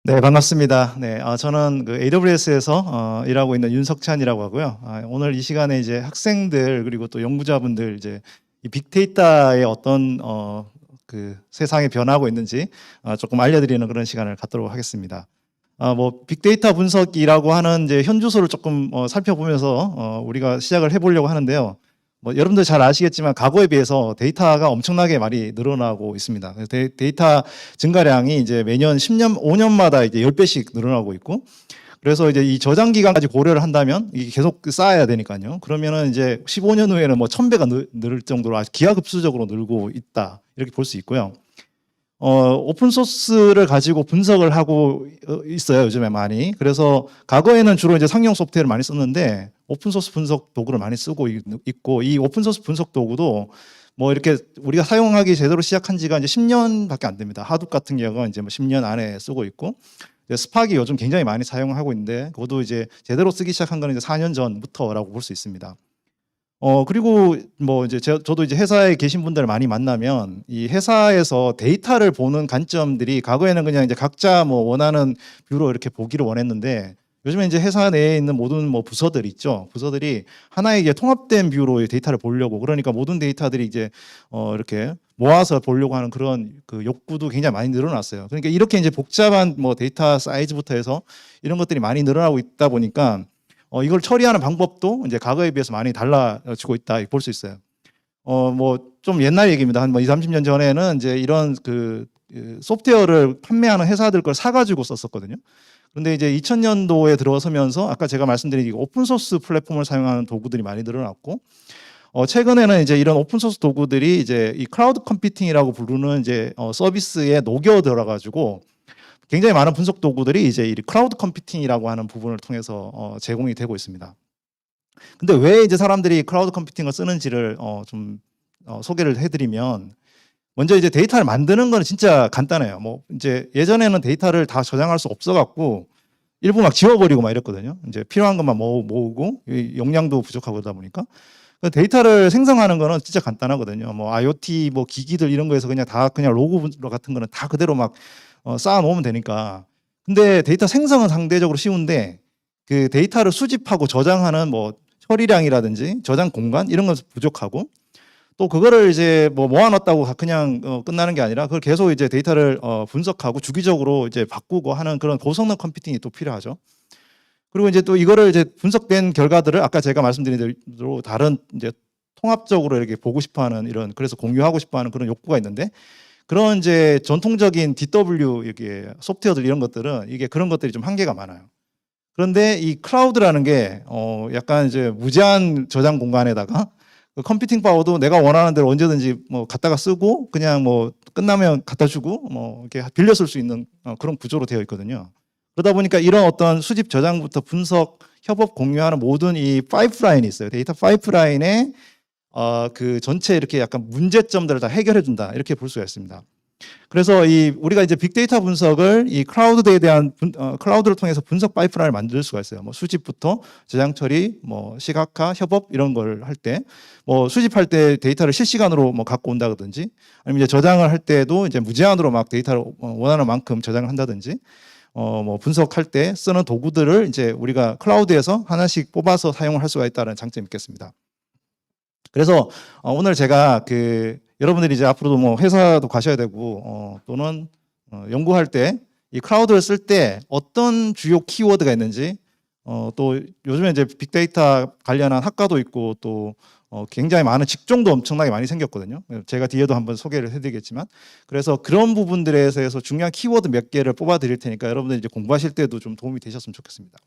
네, 반갑습니다. 네, 저는 그 AWS에서 일하고 있는 윤석찬이라고 하고요. 오늘 이 시간에 이제 학생들 그리고 또 연구자분들 이제 이 빅데이터의 어떤 그 세상에 변하고 있는지 조금 알려드리는 그런 시간을 갖도록 하겠습니다. 뭐 빅데이터 분석이라고 하는 이제 현주소를 조금 살펴보면서 우리가 시작을 해보려고 하는데요. 뭐 여러분들 잘 아시겠지만 과거에 비해서 데이터가 엄청나게 많이 늘어나고 있습니다. 그래서 데이터 증가량이 이제 매년 10년, 5년마다 이제 10배씩 늘어나고 있고, 그래서 이제 이 저장 기간까지 고려를 한다면 이게 계속 쌓아야 되니까요. 그러면은 이제 15년 후에는 뭐 1000배가 늘 정도로 아주 기하급수적으로 늘고 있다. 이렇게 볼 수 있고요. 오픈 소스를 가지고 분석을 하고 있어요, 요즘에 많이. 그래서 과거에는 주로 이제 상용 소프트웨어를 많이 썼는데 오픈 소스 분석 도구를 많이 쓰고 있고, 이 오픈 소스 분석 도구도 뭐 이렇게 우리가 사용하기 제대로 시작한 지가 이제 10년밖에 안 됩니다. 하둡 같은 경우가 이제 뭐 10년 안에 쓰고 있고, 스파기 요즘 굉장히 많이 사용하고 있는데 그것도 이제 제대로 쓰기 시작한 거는 이제 4년 전부터라고 볼 수 있습니다. 그리고 뭐 이제 저도 이제 회사에 계신 분들을 많이 만나면 이 회사에서 데이터를 보는 관점들이, 과거에는 그냥 이제 각자 뭐 원하는 뷰로 이렇게 보기를 원했는데 요즘에 이제 회사 내에 있는 모든 뭐 부서들 있죠. 부서들이 하나의 이게 통합된 뷰로 데이터를 보려고, 그러니까 모든 데이터들이 이제 이렇게 모아서 보려고 하는 그런 그 욕구도 굉장히 많이 늘어났어요. 그러니까 이렇게 이제 복잡한 뭐 데이터 사이즈부터 해서 이런 것들이 많이 늘어나고 있다 보니까 이걸 처리하는 방법도 이제 과거에 비해서 많이 달라지고 있다 볼 수 있어요. 뭐 좀 옛날 얘기입니다. 한 뭐 20, 30년 전에는 이제 이런 그 소프트웨어를 판매하는 회사들 걸 사가지고 썼었거든요. 그런데 이제 2000년도에 들어서면서 아까 제가 말씀드린 오픈 소스 플랫폼을 사용하는 도구들이 많이 늘어났고, 최근에는 이제 이런 오픈 소스 도구들이 이제 이 클라우드 컴퓨팅이라고 부르는 이제 서비스에 녹여 들어가지고 굉장히 많은 분석 도구들이 이제 이 클라우드 컴퓨팅이라고 하는 부분을 통해서 제공이 되고 있습니다. 근데 왜 이제 사람들이 클라우드 컴퓨팅을 쓰는지를 좀 소개를 해드리면, 먼저 이제 데이터를 만드는 거는 진짜 간단해요. 뭐 이제 예전에는 데이터를 다 저장할 수 없어갖고 일부 막 지워버리고 막 이랬거든요. 이제 필요한 것만 모으고 용량도 부족하고 그러다 보니까. 데이터를 생성하는 거는 진짜 간단하거든요. 뭐 IoT 뭐 기기들 이런 거에서 그냥 다 그냥 로그 같은 거는 다 그대로 막 쌓아 놓으면 되니까. 근데 데이터 생성은 상대적으로 쉬운데 그 데이터를 수집하고 저장하는 뭐 처리량이라든지 저장 공간 이런 건 부족하고, 또 그거를 이제 뭐 모아놨다고 그냥 끝나는 게 아니라 그걸 계속 이제 데이터를 분석하고 주기적으로 이제 바꾸고 하는 그런 고성능 컴퓨팅이 또 필요하죠. 그리고 이제 또 이거를 이제 분석된 결과들을 아까 제가 말씀드린 대로 다른 이제 통합적으로 이렇게 보고 싶어하는, 이런 그래서 공유하고 싶어하는 그런 욕구가 있는데, 그런 이제 전통적인 DW 이게 소프트웨어들 이런 것들은 이게 그런 것들이 좀 한계가 많아요. 그런데 이 클라우드라는 게 약간 이제 무제한 저장 공간에다가 그 컴퓨팅 파워도 내가 원하는 대로 언제든지 뭐 갖다가 쓰고 그냥 뭐 끝나면 갖다 주고 뭐 이렇게 빌려 쓸 수 있는 그런 구조로 되어 있거든요. 그러다 보니까 이런 어떤 수집 저장부터 분석, 협업 공유하는 모든 이 파이프라인이 있어요. 데이터 파이프라인에 그 전체 이렇게 약간 문제점들을 다 해결해 준다, 이렇게 볼 수가 있습니다. 그래서 우리가 이제 빅데이터 분석을 이 클라우드에 대한 클라우드를 통해서 분석 파이프라인을 만들 수가 있어요. 뭐 수집부터 저장 처리, 뭐 시각화, 협업 이런 걸 할 때, 뭐 수집할 때 데이터를 실시간으로 뭐 갖고 온다든지, 아니면 이제 저장을 할 때도 이제 무제한으로 막 데이터를 원하는 만큼 저장을 한다든지, 뭐 분석할 때 쓰는 도구들을 이제 우리가 클라우드에서 하나씩 뽑아서 사용을 할 수가 있다는 장점이 있겠습니다. 그래서 오늘 제가 여러분들이 이제 앞으로도 뭐 회사도 가셔야 되고 또는 연구할 때 이 클라우드를 쓸 때 어떤 주요 키워드가 있는지, 또 요즘에 이제 빅데이터 관련한 학과도 있고 또 굉장히 많은 직종도 엄청나게 많이 생겼거든요. 제가 뒤에도 한번 소개를 해드리겠지만, 그래서 그런 부분들에 대해서 중요한 키워드 몇 개를 뽑아 드릴 테니까 여러분들 이제 공부하실 때도 좀 도움이 되셨으면 좋겠습니다.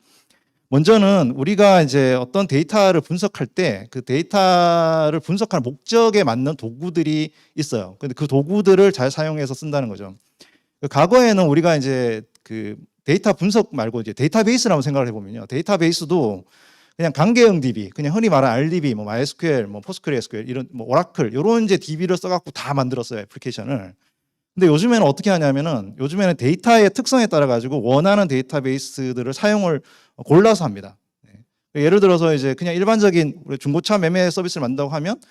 먼저는 우리가 이제 어떤 데이터를 분석할 때 그 데이터를 분석하는 목적에 맞는 도구들이 있어요. 근데 그 도구들을 잘 사용해서 쓴다는 거죠. 과거에는 우리가 이제 그 데이터 분석 말고 이제 데이터베이스라고 생각을 해보면요. 데이터베이스도 그냥 관계형 DB, 그냥 흔히 말하는 RDB, 뭐 MySQL, 뭐 PostgreSQL 이런 뭐 오라클 이런 이제 DB를 써갖고 다 만들었어요, 애플리케이션을. 근데 요즘에는 어떻게 하냐면은 요즘에는 데이터의 특성에 따라 가지고 원하는 데이터베이스들을 사용을 골라서 합니다. 예를 들어서 이제 그냥 일반적인 우리 중고차 매매 서비스를 만든다고 하면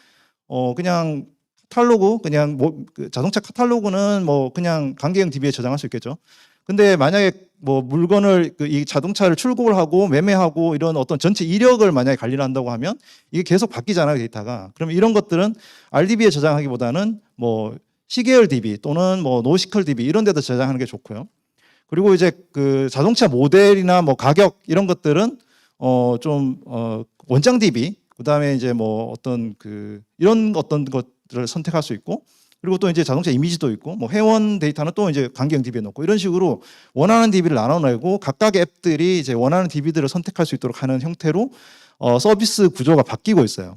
그냥 카탈로그, 그냥 뭐 자동차 카탈로그는 뭐 그냥 관계형 DB에 저장할 수 있겠죠. 근데 만약에 뭐 물건을 이 자동차를 출고를 하고 매매하고 이런 어떤 전체 이력을 만약에 관리를 한다고 하면 이게 계속 바뀌잖아요, 데이터가. 그러면 이런 것들은 RDB에 저장하기보다는 뭐 시계열 DB 또는 뭐 노시컬 DB 이런 데다 저장하는 게 좋고요. 그리고 이제 그 자동차 모델이나 뭐 가격 이런 것들은 원장 DB 그다음에 이제 뭐 어떤 이런 어떤 것들을 선택할 수 있고, 그리고 또 이제 자동차 이미지도 있고 뭐 회원 데이터는 또 이제 강경 DB에 넣고 이런 식으로 원하는 DB를 나눠내고 각각 앱들이 이제 원하는 DB들을 선택할 수 있도록 하는 형태로 서비스 구조가 바뀌고 있어요.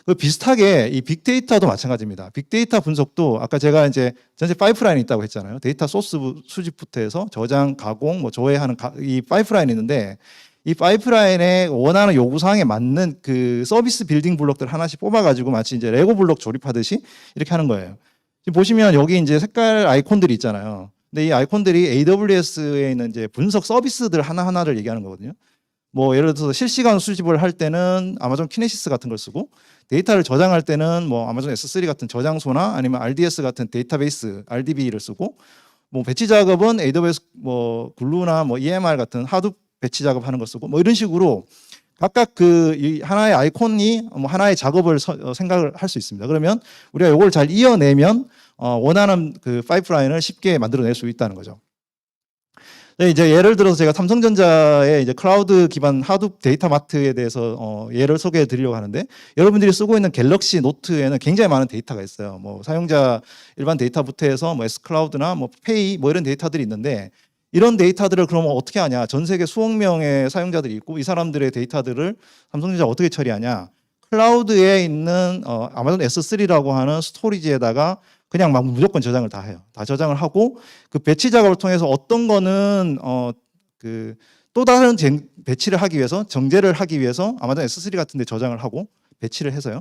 그 비슷하게 이 빅데이터도 마찬가지입니다. 빅데이터 분석도 아까 제가 이제 전체 파이프라인이 있다고 했잖아요. 데이터 소스 수집부터 해서 저장, 가공, 뭐 조회하는 이 파이프라인이 있는데, 이 파이프라인에 원하는 요구사항에 맞는 그 서비스 빌딩 블록들 하나씩 뽑아가지고 마치 이제 레고 블록 조립하듯이 이렇게 하는 거예요. 지금 보시면 여기 이제 색깔 아이콘들이 있잖아요. 근데 이 아이콘들이 AWS에 있는 이제 분석 서비스들 하나하나를 얘기하는 거거든요. 뭐 예를 들어서 실시간 수집을 할 때는 아마존 키네시스 같은 걸 쓰고, 데이터를 저장할 때는 뭐 아마존 S3 같은 저장소나 아니면 RDS 같은 데이터베이스 RDB를 쓰고, 뭐 배치 작업은 AWS 뭐 글루나 뭐 EMR 같은 하드 배치 작업하는 걸 쓰고, 뭐 이런 식으로 각각 이 하나의 아이콘이 뭐 하나의 작업을 생각을 할 수 있습니다. 그러면 우리가 이걸 잘 이어내면 원하는 그 파이프라인을 쉽게 만들어낼 수 있다는 거죠. 네, 이제 예를 들어서 제가 삼성전자의 이제 클라우드 기반 하둡 데이터 마트에 대해서 예를 소개해 드리려고 하는데, 여러분들이 쓰고 있는 갤럭시 노트에는 굉장히 많은 데이터가 있어요. 뭐 사용자 일반 데이터부터 해서 뭐 S 클라우드나 뭐 페이 뭐 이런 데이터들이 있는데, 이런 데이터들을 그러면 어떻게 하냐? 전 세계 수억 명의 사용자들이 있고 이 사람들의 데이터들을 삼성전자가 어떻게 처리하냐? 클라우드에 있는 아마존 S3라고 하는 스토리지에다가 그냥 막 무조건 저장을 다 해요. 다 저장을 하고 그 배치 작업을 통해서 어떤 거는 또 다른 배치를 하기 위해서 정제를 하기 위해서 아마존 S3 같은 데 저장을 하고 배치를 해서요.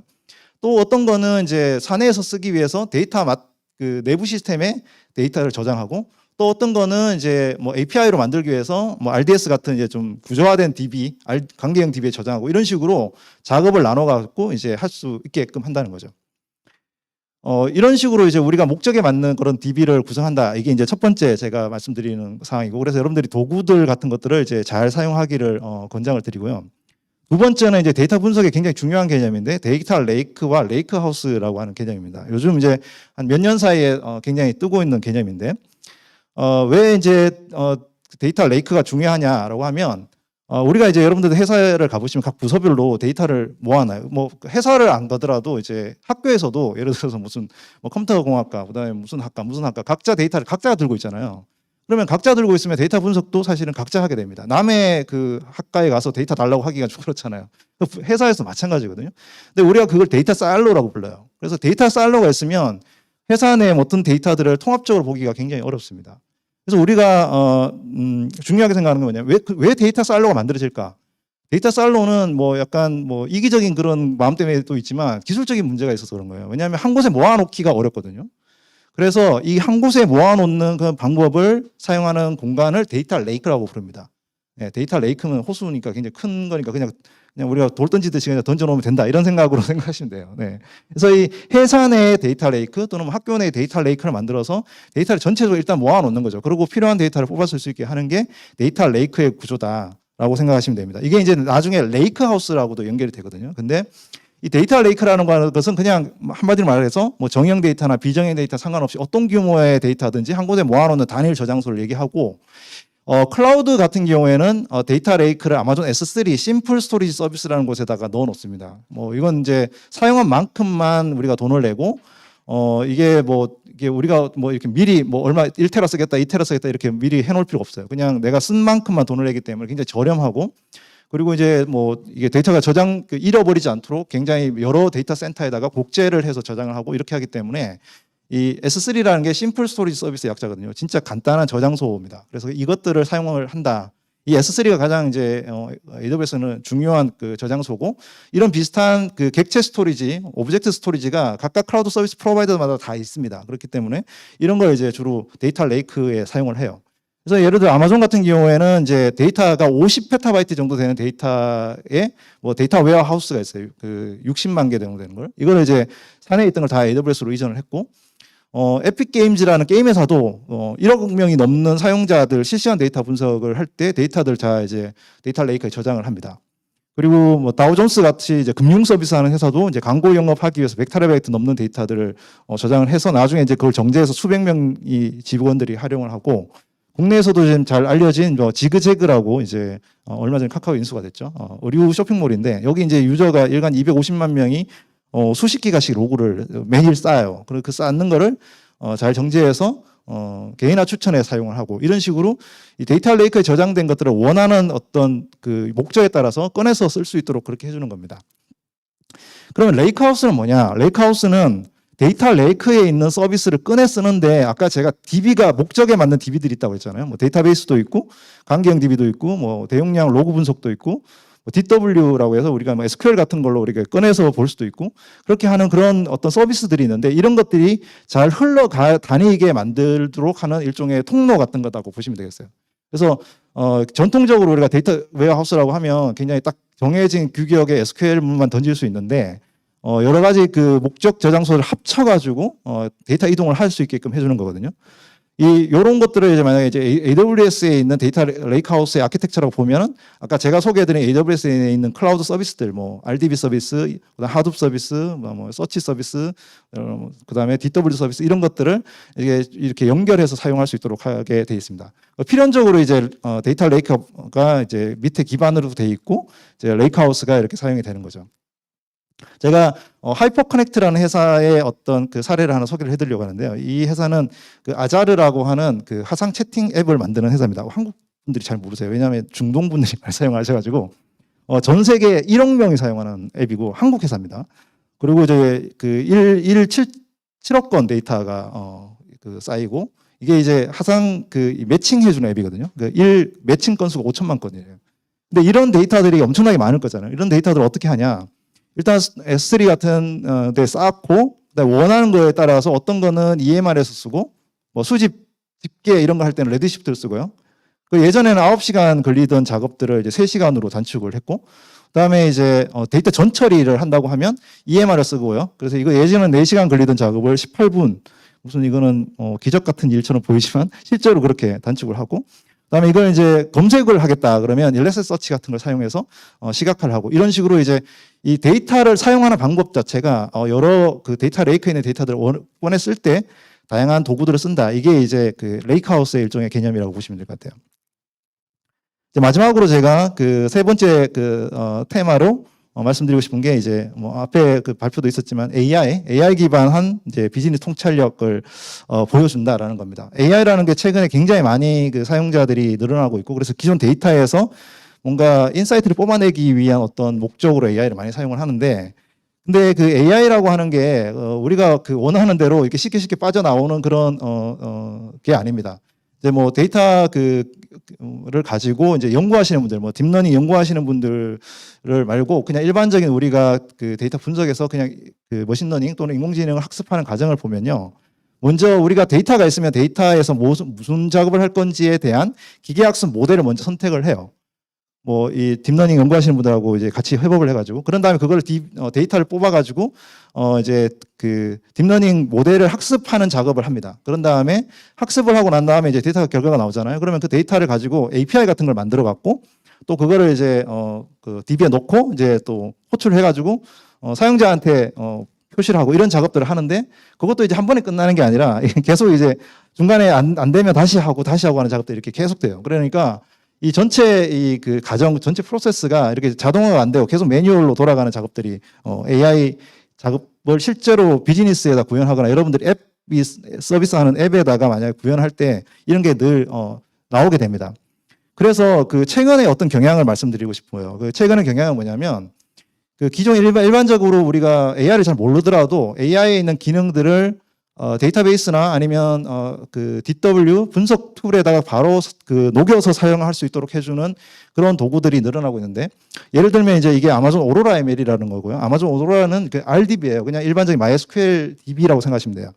또 어떤 거는 이제 사내에서 쓰기 위해서 그 내부 시스템에 데이터를 저장하고, 또 어떤 거는 이제 뭐 API로 만들기 위해서 뭐 RDS 같은 이제 좀 구조화된 DB, 관계형 DB에 저장하고 이런 식으로 작업을 나눠 갖고 이제 할 수 있게끔 한다는 거죠. 이런 식으로 이제 우리가 목적에 맞는 그런 DB를 구성한다. 이게 이제 첫 번째 제가 말씀드리는 사항이고, 그래서 여러분들이 도구들 같은 것들을 이제 잘 사용하기를 권장을 드리고요. 두 번째는 이제 데이터 분석에 굉장히 중요한 개념인데, 데이터 레이크와 레이크 하우스라고 하는 개념입니다. 요즘 이제 한 몇 년 사이에 굉장히 뜨고 있는 개념인데, 왜 이제 데이터 레이크가 중요하냐라고 하면, 우리가 이제 여러분들도 회사를 가보시면 각 부서별로 데이터를 모아놔요. 뭐 회사를 안 가더라도 이제 학교에서도 예를 들어서 무슨 뭐 컴퓨터공학과, 그다음에 무슨 학과 각자 데이터를 각자가 들고 있잖아요. 그러면 각자 들고 있으면 데이터 분석도 사실은 각자 하게 됩니다. 남의 그 학과에 가서 데이터 달라고 하기가 좀 그렇잖아요. 회사에서 마찬가지거든요. 근데 우리가 그걸 데이터 사일로라고 불러요. 그래서 데이터 사일로가 있으면 회사 내 어떤 데이터들을 통합적으로 보기가 굉장히 어렵습니다. 그래서 우리가 중요하게 생각하는 건 뭐냐면 왜 데이터 사일로가 만들어질까? 데이터 사일로는 뭐 약간 뭐 이기적인 그런 마음 때문에 또 있지만 기술적인 문제가 있어서 그런 거예요. 왜냐하면 한 곳에 모아놓기가 어렵거든요. 그래서 이 한 곳에 모아놓는 그 방법을 사용하는 공간을 데이터 레이크라고 부릅니다. 네, 데이터 레이크는 호수니까 굉장히 큰 거니까 그냥 우리가 돌 던지듯이 그냥 던져놓으면 된다 이런 생각으로 생각하시면 돼요. 네. 그래서 이 회사 내 데이터 레이크 또는 학교 내 데이터 레이크를 만들어서 데이터를 전체적으로 일단 모아놓는 거죠. 그리고 필요한 데이터를 뽑아쓸 수 있게 하는 게 데이터 레이크의 구조다라고 생각하시면 됩니다. 이게 이제 나중에 레이크 하우스라고도 연결이 되거든요. 근데 이 데이터 레이크라는 것은 그냥 한마디로 말해서 뭐 정형 데이터나 비정형 데이터 상관없이 어떤 규모의 데이터든지 한 곳에 모아놓는 단일 저장소를 얘기하고, 클라우드 같은 경우에는 데이터 레이크를 아마존 S3 심플 스토리지 서비스라는 곳에다가 넣어 놓습니다. 뭐 이건 이제 사용한 만큼만 우리가 돈을 내고, 이게 우리가 뭐 이렇게 미리 뭐 얼마 1테라 쓰겠다, 2테라 쓰겠다 이렇게 미리 해 놓을 필요가 없어요. 그냥 내가 쓴 만큼만 돈을 내기 때문에 굉장히 저렴하고, 그리고 이제 뭐 이게 데이터가 잃어버리지 않도록 굉장히 여러 데이터 센터에다가 복제를 해서 저장을 하고 이렇게 하기 때문에 이 S3라는 게 심플 스토리지 서비스 약자거든요. 진짜 간단한 저장소입니다. 그래서 이것들을 사용을 한다. 이 S3가 가장 이제 AWS는 중요한 그 저장소고, 이런 비슷한 그 객체 스토리지, 오브젝트 스토리지가 각각 클라우드 서비스 프로바이더마다 다 있습니다. 그렇기 때문에 이런 걸 이제 주로 데이터 레이크에 사용을 해요. 그래서 예를 들어 아마존 같은 경우에는 이제 데이터가 50페타바이트 정도 되는 데이터에 뭐 데이터 웨어하우스가 있어요. 그 60만 개 정도 되는 걸. 이걸 이제 산에 있던 걸 다 AWS로 이전을 했고, 에픽 게임즈라는 게임 회사도 1억 명이 넘는 사용자들 실시간 데이터 분석을 할 때 데이터들 다 이제 데이터 레이크에 저장을 합니다. 그리고 뭐 다우존스 같이 이제 금융 서비스 하는 회사도 이제 광고 영업하기 위해서 100TB 넘는 데이터들을 저장을 해서 나중에 이제 그걸 정제해서 수백 명이 직원들이 활용을 하고, 국내에서도 지금 잘 알려진 지그재그라고 이제 얼마 전에 카카오 인수가 됐죠. 의류 쇼핑몰인데 여기 이제 유저가 일간 250만 명이 수십 기가씩 로그를 매일 쌓아요. 그리고 그 쌓는 거를 잘 정제해서 개인화 추천에 사용을 하고, 이런 식으로 이 데이터 레이크에 저장된 것들을 원하는 어떤 그 목적에 따라서 꺼내서 쓸 수 있도록 그렇게 해주는 겁니다. 그러면 레이크하우스는 뭐냐? 레이크하우스는 데이터 레이크에 있는 서비스를 꺼내 쓰는데, 아까 제가 DB가 목적에 맞는 DB들이 있다고 했잖아요. 뭐 데이터베이스도 있고, 강계형 DB도 있고, 뭐 대용량 로그 분석도 있고, 뭐 DW라고 해서 우리가 뭐 SQL 같은 걸로 우리가 꺼내서 볼 수도 있고, 그렇게 하는 그런 어떤 서비스들이 있는데, 이런 것들이 잘 다니게 만들도록 하는 일종의 통로 같은 거다고 보시면 되겠어요. 그래서 전통적으로 우리가 데이터 웨어하우스라고 하면 굉장히 딱 정해진 규격의 SQL문만 던질 수 있는데, 여러 가지 그 목적 저장소를 합쳐가지고 데이터 이동을 할 수 있게끔 해주는 거거든요. 요런 것들을 이제 만약에 이제 AWS에 있는 데이터 레이크하우스의 아키텍처라고 보면은, 아까 제가 소개해드린 AWS에 있는 클라우드 서비스들, 뭐 RDB 서비스, 그다음 하둡 서비스, 뭐 서치 서비스, 그다음에 DW 서비스, 이런 것들을 이렇게 연결해서 사용할 수 있도록 하게 되어 있습니다. 필연적으로 이제 데이터 레이크가 이제 밑에 기반으로 되어 있고, 이제 레이크하우스가 이렇게 사용이 되는 거죠. 제가 하이퍼커넥트라는 회사의 어떤 그 사례를 하나 소개를 해드리려고 하는데요. 이 회사는 그 아자르라고 하는 그 화상 채팅 앱을 만드는 회사입니다. 한국 분들이 잘 모르세요. 왜냐하면 중동 분들이 많이 사용하셔가지고 전 세계 1억 명이 사용하는 앱이고 한국 회사입니다. 그리고 이제 그 7억 건 데이터가 그 쌓이고, 이게 이제 화상 그 매칭해주는 앱이거든요. 그 매칭 건수가 5천만 건이에요. 근데 이런 데이터들이 엄청나게 많을 거잖아요. 이런 데이터들을 어떻게 하냐? 일단 S3 같은 데 쌓고, 원하는 거에 따라서 어떤 거는 EMR에서 쓰고, 뭐 수집, 집계 이런 거 할 때는 레드시프트를 쓰고요. 그 예전에는 9시간 걸리던 작업들을 이제 3시간으로 단축을 했고, 그다음에 이제 데이터 전처리를 한다고 하면 EMR을 쓰고요. 그래서 이거 예전에는 4시간 걸리던 작업을 18분, 무슨 이거는 기적 같은 일처럼 보이지만 실제로 그렇게 단축을 하고, 그다음에 이걸 이제 검색을 하겠다 그러면 일렉서치 같은 걸 사용해서 시각화를 하고, 이런 식으로 이제 이 데이터를 사용하는 방법 자체가 여러 그 데이터 레이크에 있는 데이터들을 꺼냈을 때 다양한 도구들을 쓴다. 이게 이제 그 레이크하우스의 일종의 개념이라고 보시면 될 것 같아요. 이제 마지막으로 제가 그 세 번째 그 테마로 말씀드리고 싶은 게, 이제 뭐 앞에 그 발표도 있었지만 AI 기반한 이제 비즈니스 통찰력을 보여준다라는 겁니다. AI라는 게 최근에 굉장히 많이 그 사용자들이 늘어나고 있고, 그래서 기존 데이터에서 뭔가 인사이트를 뽑아내기 위한 어떤 목적으로 AI를 많이 사용을 하는데, 근데 그 AI라고 하는 게 우리가 그 원하는 대로 이렇게 쉽게 빠져나오는 그런 게 아닙니다. 이제 뭐 데이터 그를 가지고 이제 연구하시는 분들, 뭐 딥러닝 연구하시는 분들을 말고 그냥 일반적인 우리가 그 데이터 분석에서 그냥 그 머신러닝 또는 인공지능을 학습하는 과정을 보면요. 먼저 우리가 데이터가 있으면 데이터에서 무슨 작업을 할 건지에 대한 기계학습 모델을 먼저 선택을 해요. 뭐 이 딥러닝 연구하시는 분들하고 이제 같이 협업을 해가지고, 그런 다음에 그걸 데이터를 뽑아가지고 이제 그 딥러닝 모델을 학습하는 작업을 합니다. 그런 다음에 학습을 하고 난 다음에 이제 데이터 결과가 나오잖아요. 그러면 그 데이터를 가지고 API 같은 걸 만들어 갖고 또 그거를 이제 그 DB에 넣고 이제 또 호출을 해가지고 사용자한테 표시를 하고, 이런 작업들을 하는데, 그것도 이제 한 번에 끝나는 게 아니라 계속 이제 중간에 안 되면 다시 하고 하는 작업들이 이렇게 계속돼요. 그러니까 이 전체 이 그 과정 전체 프로세스가 이렇게 자동화가 안 되고 계속 매뉴얼로 돌아가는 작업들이 AI 작업을 실제로 비즈니스에다 구현하거나 여러분들이 앱이 서비스하는 앱에다가 만약에 구현할 때 이런 게 늘 나오게 됩니다. 그래서 그 최근에 어떤 경향을 말씀드리고 싶어요. 그 최근의 경향은 뭐냐면, 그 기존 일반적으로 우리가 AI를 잘 모르더라도 AI에 있는 기능들을 데이터베이스나 아니면 그 DW 분석 툴에다가 바로 그 녹여서 사용할 수 있도록 해주는 그런 도구들이 늘어나고 있는데, 예를 들면 이제 이게 아마존 오로라 ML이라는 거고요. 아마존 오로라는 그 RDB예요. 그냥 일반적인 MySQL DB라고 생각하시면 돼요.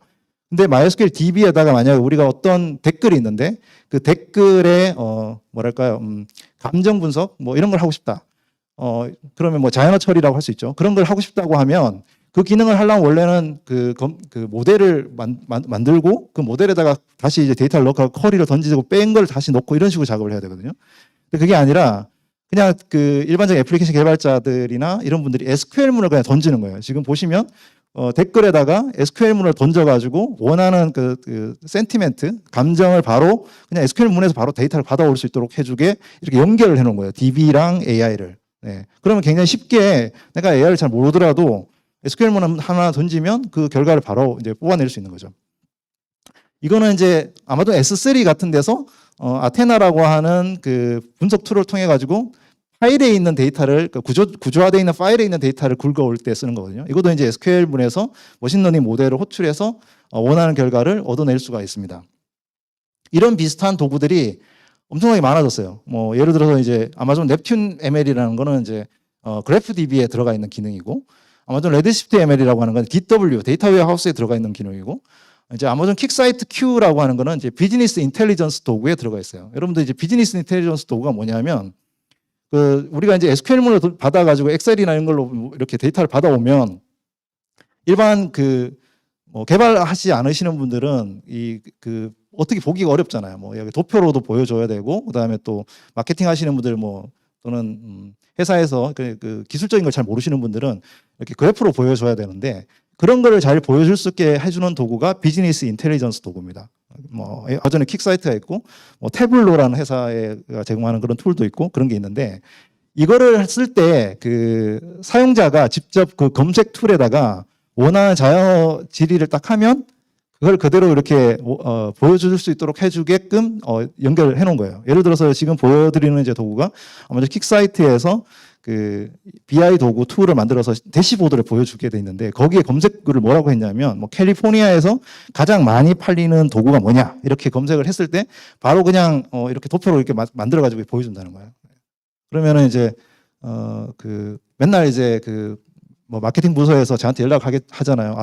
근데 MySQL DB에다가 만약에 우리가 어떤 댓글이 있는데 그 댓글에 뭐랄까요, 감정 분석 뭐 이런 걸 하고 싶다. 그러면 뭐 자연어 처리라고 할 수 있죠. 그런 걸 하고 싶다고 하면 그 기능을 하려면 원래는 그 모델을 만들고 그 모델에다가 다시 이제 데이터를 넣고 쿼리를 던지고 뺀 걸 다시 넣고 이런 식으로 작업을 해야 되거든요. 근데 그게 아니라 그냥 그 일반적인 애플리케이션 개발자들이나 이런 분들이 SQL문을 그냥 던지는 거예요. 지금 보시면 댓글에다가 SQL문을 던져가지고 원하는 그 센티멘트, 감정을 바로 그냥 SQL문에서 바로 데이터를 받아올 수 있도록 해주게 이렇게 연결을 해놓은 거예요. DB랑 AI를. 네. 그러면 굉장히 쉽게 내가 AI를 잘 모르더라도 SQL문 하나 던지면 그 결과를 바로 이제 뽑아낼 수 있는 거죠. 이거는 이제 아마도 S3 같은 데서 아테나라고 하는 그 분석 툴을 통해 가지고 파일에 있는 데이터를 구조화되어 있는 파일에 있는 데이터를 긁어올 때 쓰는 거거든요. 이것도 이제 SQL문에서 머신러닝 모델을 호출해서 원하는 결과를 얻어낼 수가 있습니다. 이런 비슷한 도구들이 엄청나게 많아졌어요. 뭐 예를 들어서 이제 아마존 넵튠 ML이라는 거는 이제 그래프DB에 들어가 있는 기능이고, 아마존 레드시프트 ML이라고 하는 건 DW 데이터 웨어하우스에 들어가 있는 기능이고, 이제 아마존 킥사이트 Q라고 하는 거는 이제 비즈니스 인텔리전스 도구에 들어가 있어요. 여러분들 이제 비즈니스 인텔리전스 도구가 뭐냐면 우리가 이제 SQL문을 받아가지고 엑셀이나 이런 걸로 이렇게 데이터를 받아오면 일반 뭐 개발하지 않으시는 분들은 어떻게 보기가 어렵잖아요. 뭐 여기 도표로도 보여줘야 되고, 그다음에 또 마케팅 하시는 분들 또는 회사에서 그 기술적인 걸 잘 모르시는 분들은 이렇게 그래프로 보여줘야 되는데, 그런 거를 잘 보여줄 수 있게 해주는 도구가 비즈니스 인텔리전스 도구입니다. 뭐 아전에 킥사이트가 있고, 뭐 태블로라는 회사가 제공하는 그런 툴도 있고 그런 게 있는데, 이거를 쓸 때 그 사용자가 직접 그 검색 툴에다가 원하는 자연어 질의를 딱 하면 그걸 그대로 이렇게 보여줄 수 있도록 해주게끔 연결을 해놓은 거예요. 예를 들어서 지금 보여드리는 이제 도구가 아마도 킥사이트에서 그 BI 도구 툴을 만들어서 대시보드를 보여주게 돼 있는데, 거기에 검색을 뭐라고 했냐면 뭐 캘리포니아에서 가장 많이 팔리는 도구가 뭐냐 이렇게 검색을 했을 때 바로 그냥 이렇게 도표로 이렇게 만들어 가지고 보여준다는 거예요. 그러면은 이제 맨날 이제 뭐 마케팅 부서에서 저한테 연락하게 하잖아요.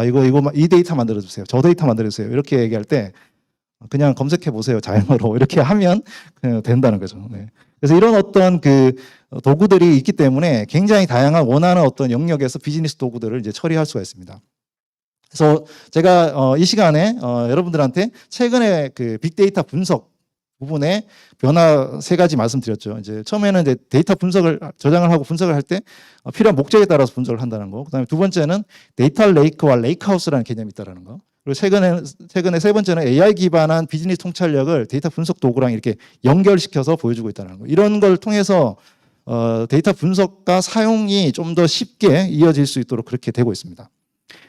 이 데이터 만들어 주세요. 저 데이터 만들어 주세요. 이렇게 얘기할 때 그냥 검색해 보세요. 자연어로 이렇게 하면 그냥 된다는 거죠. 네. 그래서 이런 어떤 도구들이 있기 때문에 굉장히 다양한 원하는 어떤 영역에서 비즈니스 도구들을 이제 처리할 수가 있습니다. 그래서 제가 이 시간에 여러분들한테 최근에 빅데이터 분석 부분에 변화 3가지 말씀드렸죠. 이제 처음에는 이제 데이터 분석을 저장을 하고 분석을 할 때 필요한 목적에 따라서 분석을 한다는 거. 그다음에 2번째는 데이터 레이크와 레이크하우스라는 개념이 있다는 거. 그리고 최근에 3번째는 AI 기반한 비즈니스 통찰력을 데이터 분석 도구랑 이렇게 연결시켜서 보여주고 있다는 거. 이런 걸 통해서 데이터 분석과 사용이 좀 더 쉽게 이어질 수 있도록 그렇게 되고 있습니다.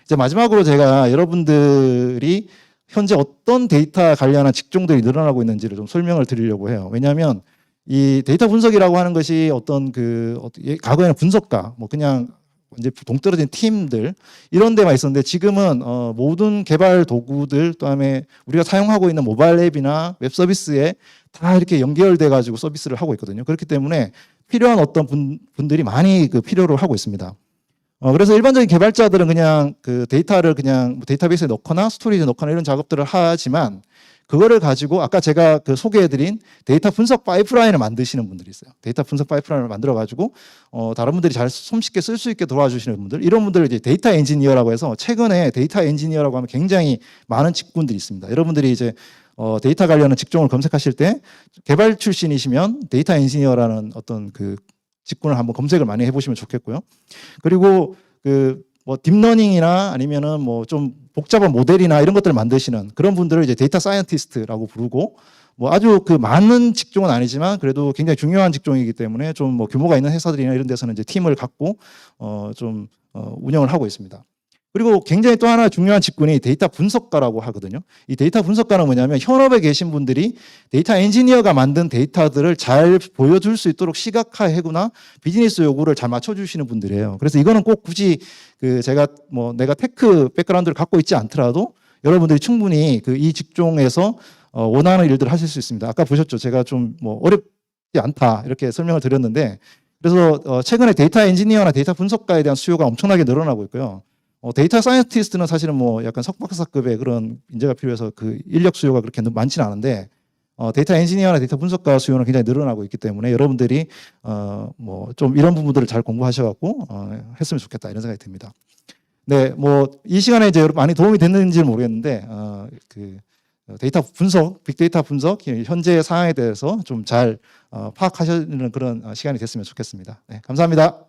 이제 마지막으로 제가 여러분들이 현재 어떤 데이터 관련한 직종들이 늘어나고 있는지를 좀 설명을 드리려고 해요. 왜냐하면 이 데이터 분석이라고 하는 것이 어떤 과거에는 분석가, 뭐 그냥 이제 동떨어진 팀들 이런 데만 있었는데, 지금은 모든 개발 도구들, 그다음에 우리가 사용하고 있는 모바일 앱이나 웹 서비스에 다 이렇게 연결돼 가지고 서비스를 하고 있거든요. 그렇기 때문에 필요한 어떤 분들이 많이 필요로 하고 있습니다. 그래서 일반적인 개발자들은 그냥 데이터를 그냥 데이터베이스에 넣거나 스토리지에 넣거나 이런 작업들을 하지만, 그거를 가지고 아까 제가 소개해드린 데이터 분석 파이프라인을 만드시는 분들이 있어요. 데이터 분석 파이프라인을 만들어가지고 다른 분들이 잘 손쉽게 쓸 수 있게 도와주시는 분들, 이런 분들을 이제 데이터 엔지니어라고 해서, 최근에 데이터 엔지니어라고 하면 굉장히 많은 직군들이 있습니다. 여러분들이 이제 데이터 관련한 직종을 검색하실 때 개발 출신이시면 데이터 엔지니어라는 어떤 직군을 한번 검색을 많이 해보시면 좋겠고요. 그리고 뭐 딥러닝이나 아니면은 뭐 좀 복잡한 모델이나 이런 것들을 만드시는 그런 분들을 이제 데이터 사이언티스트라고 부르고, 뭐 아주 많은 직종은 아니지만 그래도 굉장히 중요한 직종이기 때문에 좀 뭐 규모가 있는 회사들이나 이런 데서는 이제 팀을 갖고 운영을 하고 있습니다. 그리고 굉장히 또 하나 중요한 직군이 데이터 분석가라고 하거든요. 이 데이터 분석가는 뭐냐면 현업에 계신 분들이 데이터 엔지니어가 만든 데이터들을 잘 보여줄 수 있도록 시각화하거나 비즈니스 요구를 잘 맞춰주시는 분들이에요. 그래서 이거는 꼭 굳이 제가 내가 테크 백그라운드를 갖고 있지 않더라도 여러분들이 충분히 이 직종에서 원하는 일들을 하실 수 있습니다. 아까 보셨죠? 제가 좀 어렵지 않다 이렇게 설명을 드렸는데, 그래서 최근에 데이터 엔지니어나 데이터 분석가에 대한 수요가 엄청나게 늘어나고 있고요. 데이터 사이언티스트는 사실은 약간 석박사급의 그런 인재가 필요해서 인력 수요가 그렇게 많지는 않은데, 데이터 엔지니어나 데이터 분석가 수요는 굉장히 늘어나고 있기 때문에 여러분들이 좀 이런 부분들을 잘 공부하셔갖고 했으면 좋겠다 이런 생각이 듭니다. 네, 뭐 이 시간에 이제 많이 도움이 됐는지 모르겠는데 데이터 분석, 빅데이터 분석 현재 상황에 대해서 좀 잘 파악하시는 그런 시간이 됐으면 좋겠습니다. 네, 감사합니다.